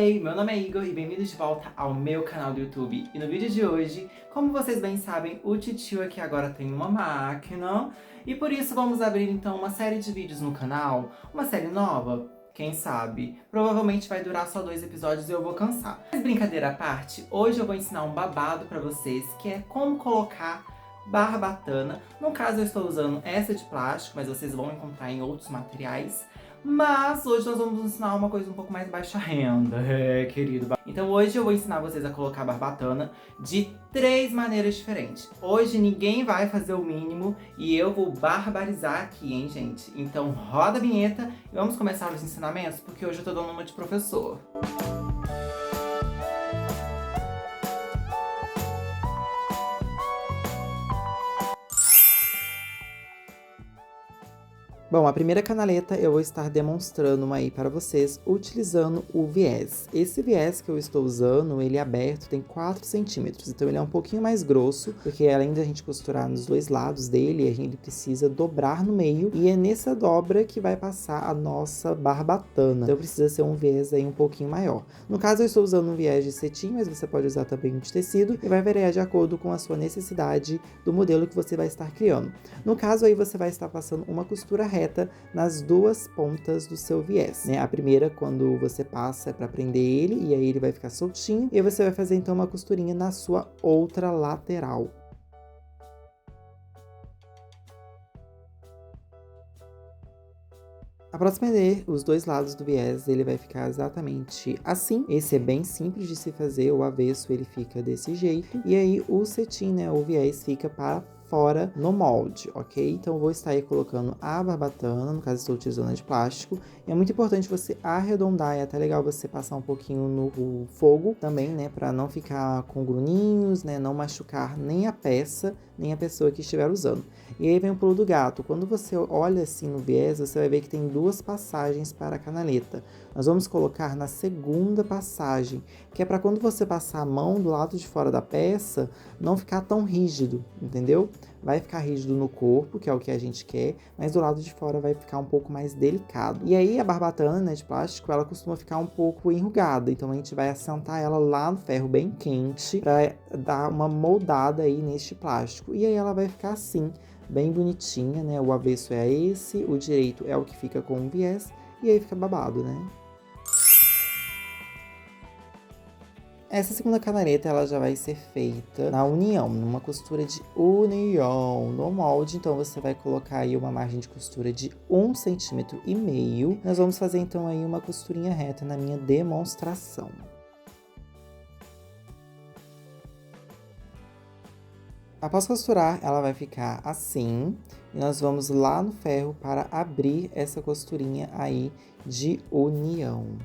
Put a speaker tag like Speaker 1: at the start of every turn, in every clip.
Speaker 1: Ei, meu nome é Igor e bem-vindos de volta ao meu canal do YouTube. E no vídeo de hoje, como vocês bem sabem, o titio aqui agora tem uma máquina. E por isso vamos abrir então uma série de vídeos no canal, uma série nova. Quem sabe? Provavelmente vai durar só 2 episódios e eu vou cansar. Mas brincadeira à parte, hoje eu vou ensinar um babado pra vocês, que é como colocar barbatana. No caso eu estou usando essa de plástico, mas vocês vão encontrar em outros materiais. Mas hoje nós vamos ensinar uma coisa um pouco mais baixa renda, querido. Então hoje eu vou ensinar vocês a colocar barbatana de 3 maneiras diferentes. Hoje ninguém vai fazer o mínimo e eu vou barbarizar aqui, hein, gente? Então roda a vinheta e vamos começar os ensinamentos, porque hoje eu tô dando uma de professor. Bom, a primeira canaleta eu vou estar demonstrando uma aí para vocês utilizando o viés. Esse viés que eu estou usando, ele é aberto, tem 4 centímetros, então ele é um pouquinho mais grosso, porque além da gente costurar nos 2 lados dele, ele precisa dobrar no meio, e é nessa dobra que vai passar a nossa barbatana. Então precisa ser um viés aí um pouquinho maior. No caso eu estou usando um viés de cetim, mas você pode usar também de tecido, e vai variar de acordo com a sua necessidade do modelo que você vai estar criando. No caso aí você vai estar passando uma costura reta nas 2 pontas do seu viés, né? A primeira, quando você passa, é para prender ele, e aí ele vai ficar soltinho, e aí você vai fazer então uma costurinha na sua outra lateral. Após prender os 2 lados do viés, ele vai ficar exatamente assim. Esse é bem simples de se fazer, o avesso ele fica desse jeito. E aí o cetim, né, o viés fica para fora no molde, ok? Então eu vou estar aí colocando a barbatana, no caso estou utilizando a de plástico. E é muito importante você arredondar, é até legal você passar um pouquinho no fogo também, né, para não ficar com grunhinhos, né, não machucar nem a peça, nem a pessoa que estiver usando. E aí vem o pulo do gato. Quando você olha assim no viés, você vai ver que tem 2 passagens para a canaleta. Nós vamos colocar na segunda passagem, que é para quando você passar a mão do lado de fora da peça, não ficar tão rígido, entendeu? Vai ficar rígido no corpo, que é o que a gente quer, mas do lado de fora vai ficar um pouco mais delicado. E aí a barbatana, né, de plástico, ela costuma ficar um pouco enrugada, então a gente vai assentar ela lá no ferro bem quente para dar uma moldada aí neste plástico. E aí ela vai ficar assim, bem bonitinha, né? O avesso é esse, o direito é o que fica com o viés, e aí fica babado, né? Essa segunda canaleta, ela já vai ser feita na união, numa costura de união no molde. Então, você vai colocar aí uma margem de costura de 1,5 cm. Nós vamos fazer, então, aí uma costurinha reta na minha demonstração. Após costurar, ela vai ficar assim. E nós vamos lá no ferro para abrir essa costurinha aí de união.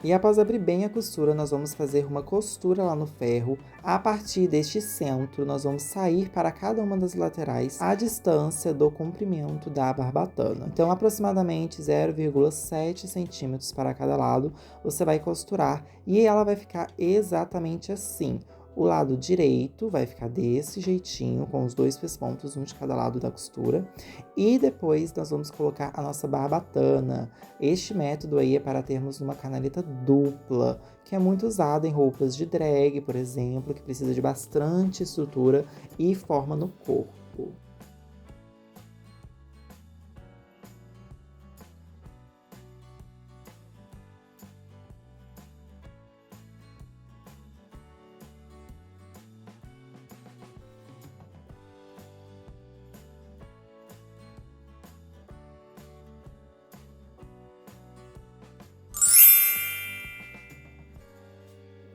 Speaker 1: E após abrir bem a costura, nós vamos fazer uma costura lá no ferro. A partir deste centro, nós vamos sair para cada uma das laterais a distância do comprimento da barbatana. Então, aproximadamente 0,7 centímetros para cada lado, você vai costurar e ela vai ficar exatamente assim. O lado direito vai ficar desse jeitinho, com os 2 pespontos, um de cada lado da costura. E depois nós vamos colocar a nossa barbatana. Este método aí é para termos uma canaleta dupla, que é muito usado em roupas de drag, por exemplo, que precisa de bastante estrutura e forma no corpo.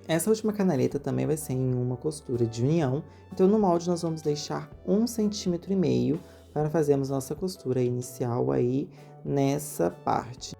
Speaker 1: Essa última canaleta também vai ser em uma costura de união, então no molde nós vamos deixar 1,5 cm para fazermos nossa costura inicial aí nessa parte.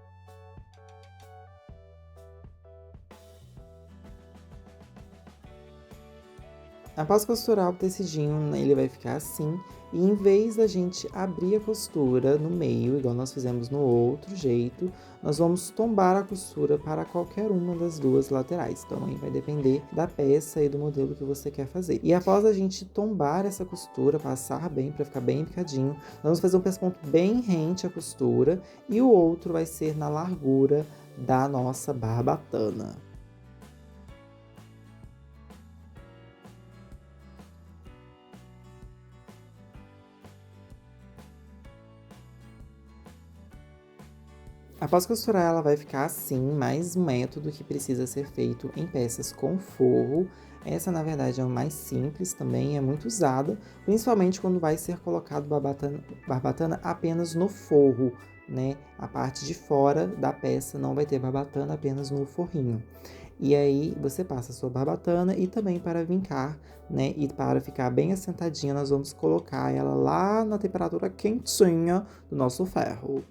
Speaker 1: Após costurar o tecidinho, ele vai ficar assim. E em vez da gente abrir a costura no meio, igual nós fizemos no outro jeito, nós vamos tombar a costura para qualquer uma das duas laterais. Então aí vai depender da peça e do modelo que você quer fazer. E após a gente tombar essa costura, passar bem para ficar bem picadinho, nós vamos fazer um pesponto bem rente à costura e o outro vai ser na largura da nossa barbatana. Após costurar, ela vai ficar assim, mais um método que precisa ser feito em peças com forro. Essa, na verdade, é a mais simples também, é muito usada, principalmente quando vai ser colocado barbatana apenas no forro, né? A parte de fora da peça não vai ter barbatana, apenas no forrinho. E aí, você passa a sua barbatana e também para vincar, né? E para ficar bem assentadinha, nós vamos colocar ela lá na temperatura quentinha do nosso ferro.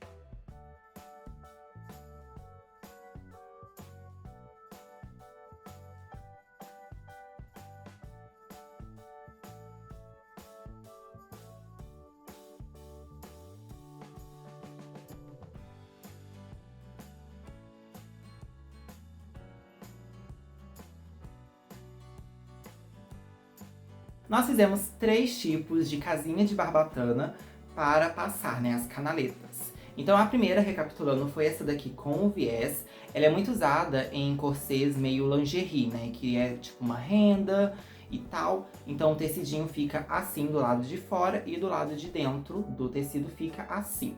Speaker 1: Nós fizemos 3 tipos de casinha de barbatana para passar, né, as canaletas. Então a primeira, recapitulando, foi essa daqui com o viés. Ela é muito usada em corsês meio lingerie, né, que é tipo uma renda e tal. Então o tecidinho fica assim do lado de fora e do lado de dentro do tecido fica assim.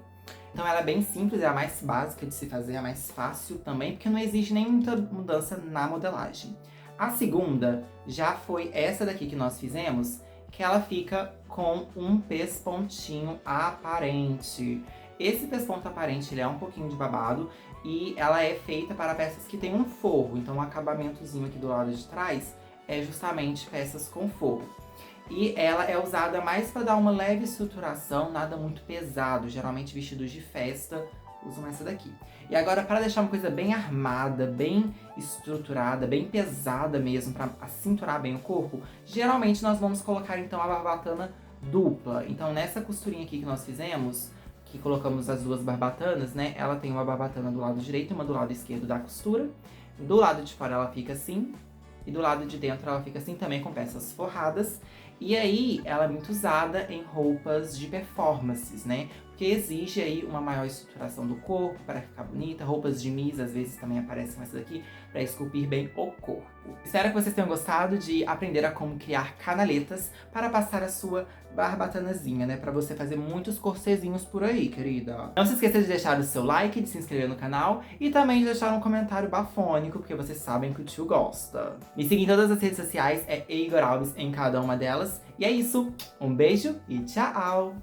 Speaker 1: Então ela é bem simples, é a mais básica de se fazer, é a mais fácil também, porque não exige nem muita mudança na modelagem. A segunda já foi essa daqui que nós fizemos, que ela fica com um pespontinho aparente. Esse pesponto aparente, ele é um pouquinho de babado e ela é feita para peças que tem um forro. Então o acabamentozinho aqui do lado de trás é justamente peças com forro. E ela é usada mais para dar uma leve estruturação, nada muito pesado. Geralmente vestidos de festa usam essa daqui. E agora, para deixar uma coisa bem armada, bem estruturada, bem pesada mesmo, para acinturar bem o corpo, geralmente nós vamos colocar então a barbatana dupla. Então nessa costurinha aqui que nós fizemos, que colocamos as duas barbatanas, né? Ela tem uma barbatana do lado direito e uma do lado esquerdo da costura. Do lado de fora ela fica assim, e do lado de dentro ela fica assim também com peças forradas. E aí, ela é muito usada em roupas de performances, né? Porque exige aí uma maior estruturação do corpo para ficar bonita. Roupas de Miss, às vezes, também aparecem essa daqui, para esculpir bem o corpo. Espero que vocês tenham gostado de aprender a como criar canaletas para passar a sua barbatanazinha, né? Para você fazer muitos corsezinhos por aí, querida. Não se esqueça de deixar o seu like, de se inscrever no canal e também de deixar um comentário bafônico, porque vocês sabem que o tio gosta. Me siga em todas as redes sociais, é Igor Alves em cada uma delas. E é isso, um beijo e tchau!